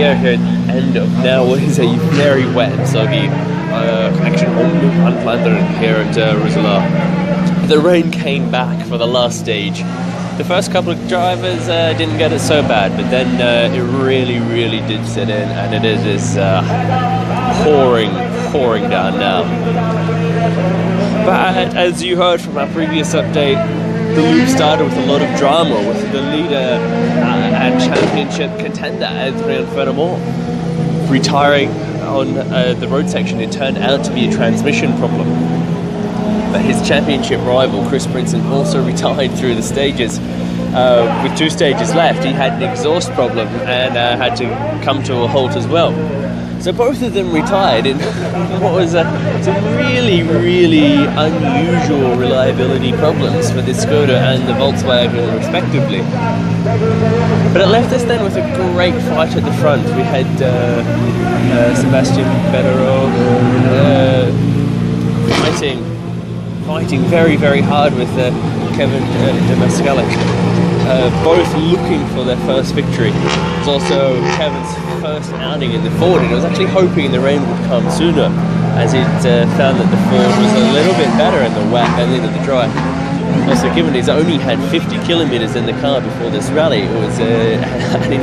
we are here at the end of now what is a very wet and soggy connection Omloop van Vlaanderen here at Roeselare. The rain came back for the last stage. The first couple of drivers didn't get it so bad, but then it really did set in, and it is pouring down now. But as you heard from our previous update, the loop started with a lot of drama, with the leader and championship contender Adrien Fernand retiring on the road section. It turned out to be a transmission problem. But his championship rival, Chris Brinson, also retired through the stages. With 2 stages left, he had an exhaust problem and had to come to a halt as well. So both of them retired in what was some really unusual reliability problems for the Skoda and the Volkswagen respectively. But it left us then with a great fight at the front. We had Sebastian Vettel fighting very hard with Kevin de Mascalic, both looking for their first victory. It was also Kevin's first outing in the Ford, and he was actually hoping the rain would come sooner, as he'd found that the Ford was a little bit better in the wet than in the dry. Also, given he's only had 50 kilometers in the car before this rally, it was a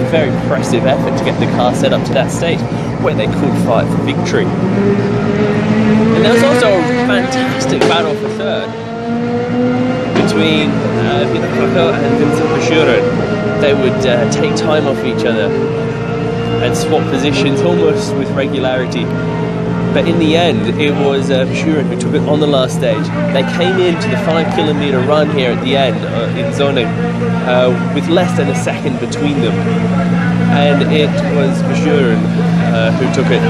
very impressive effort to get the car set up to that state where they could fight for victory. And there was also a fantastic battle for third between Peter Koch and Vincent Verschuren. They would take time off each other and swap positions almost with regularity. But in the end, it was Verschuren who took it on the last stage. They came into the 5 kilometer run here at the end in zoning with less than a second between them. And it was Verschuren who took it.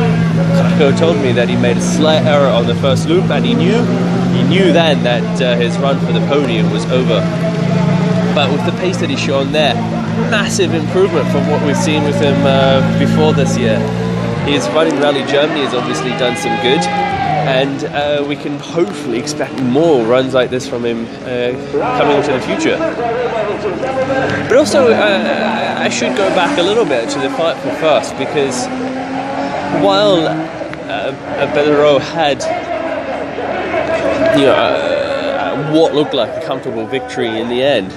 Kakko told me that he made a slight error on the first loop, and he knew then that his run for the podium was over. But with the pace that he's shown there, massive improvement from what we've seen with him before this year. His run in Rally Germany has obviously done some good, and we can hopefully expect more runs like this from him coming into the future. But also, I should go back a little bit to the fight for first, because while Bellereau had what looked like a comfortable victory in the end,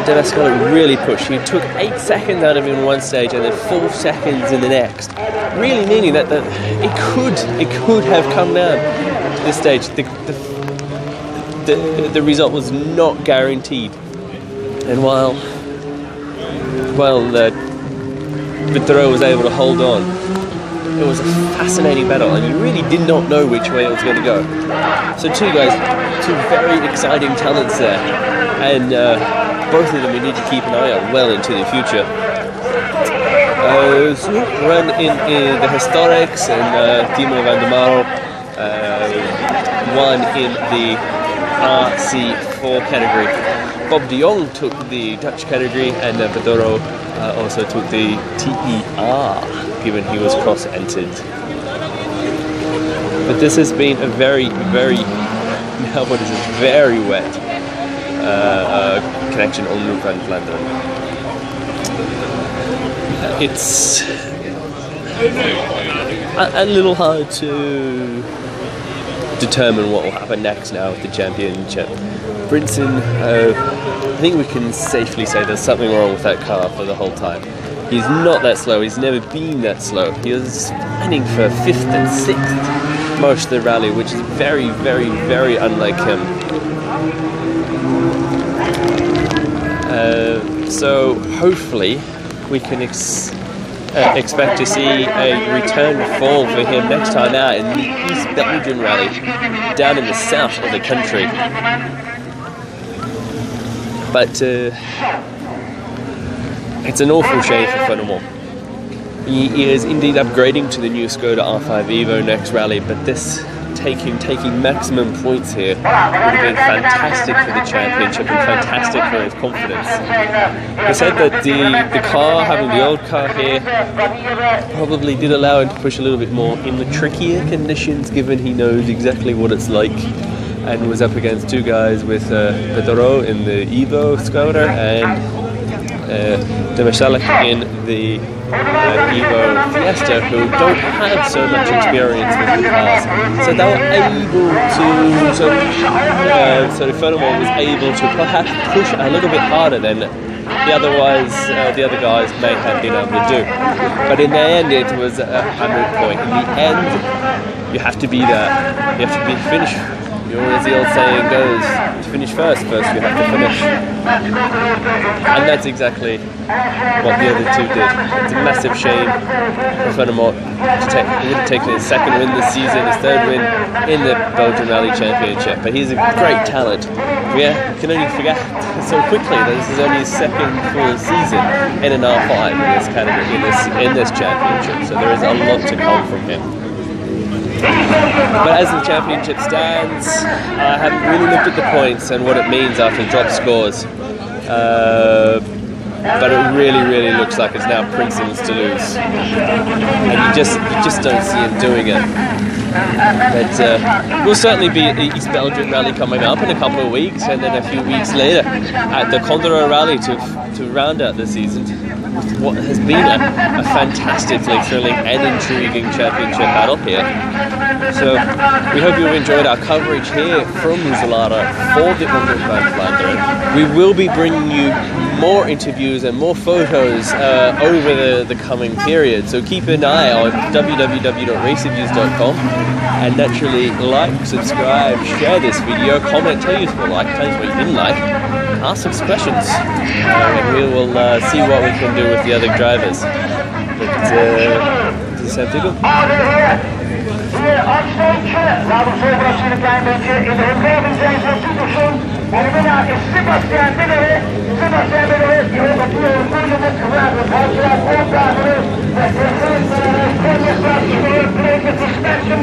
Demascalic really pushed. He took 8 seconds out of him in one stage and then 4 seconds in the next, really meaning that it could have come down to this stage. The result was not guaranteed, and while Vittorio was able to hold on, it was a fascinating battle, and you really did not know which way it was going to go. So two very exciting talents there, and both of them we need to keep an eye on well into the future. Run in the Historics, and Timo van der Marel won in the RC4 category. Bob de Jong took the Dutch category, and Pedro also took the TER, given he was cross-entered. But this has been a very wet connection Omloop van Vlaanderen. It's a little hard to determine what will happen next now with the championship. Brinson, I think we can safely say there's something wrong with that car for the whole time. He's not that slow, he's never been that slow. He was running for 5th and 6th most of the rally, which is very unlike him. So hopefully we can expect to see a return form for him next time out in the East Belgian rally, down in the south of the country. But it's an awful shame for Fernand. He is indeed upgrading to the new Skoda R5 Evo next rally, but this taking maximum points here would have been fantastic for the championship and fantastic for his confidence. He said that the car, having the old car here, probably did allow him to push a little bit more in the trickier conditions, given he knows exactly what it's like, and was up against 2 guys with Pedro in the Evo Skoda and de Marcellic in the Evo Fiesta, who don't have so much experience with the cars, so they were able to so furthermore was able to perhaps push a little bit harder than the other guys may have been able to do. But in the end, it was a moot point. In the end, you have to be there. You have to be finished. As the old saying goes, to finish first you have to finish. And that's exactly what the other two did. It's a massive shame for Furthermore he would have taken his second win this season, his third win in the Belgian Rally Championship. But he's a great talent. We can only forget so quickly that this is only his second full season in an R5 in this category, in this championship. So there is a lot to come from him. But as the championship stands, I haven't really looked at the points and what it means after drop scores. But it really looks like it's now Princeton's to lose, and you just don't see him doing it. But we'll certainly be at the East Belgian Rally coming up in a couple of weeks, and then a few weeks later at the Condor Rally to round out the season. What has been a fantastically thrilling and intriguing championship battle here. So we hope you've enjoyed our coverage here from Roeselare for the Omloop van Vlaanderen. We will be bringing you more interviews and more photos over the coming period. So keep an eye on www.racerviews.com and naturally like, subscribe, share this video, comment, tell us what you liked, tell us what you didn't like. Ask some questions, and we will see what we can do with the other drivers. But does it sound good? Sebastian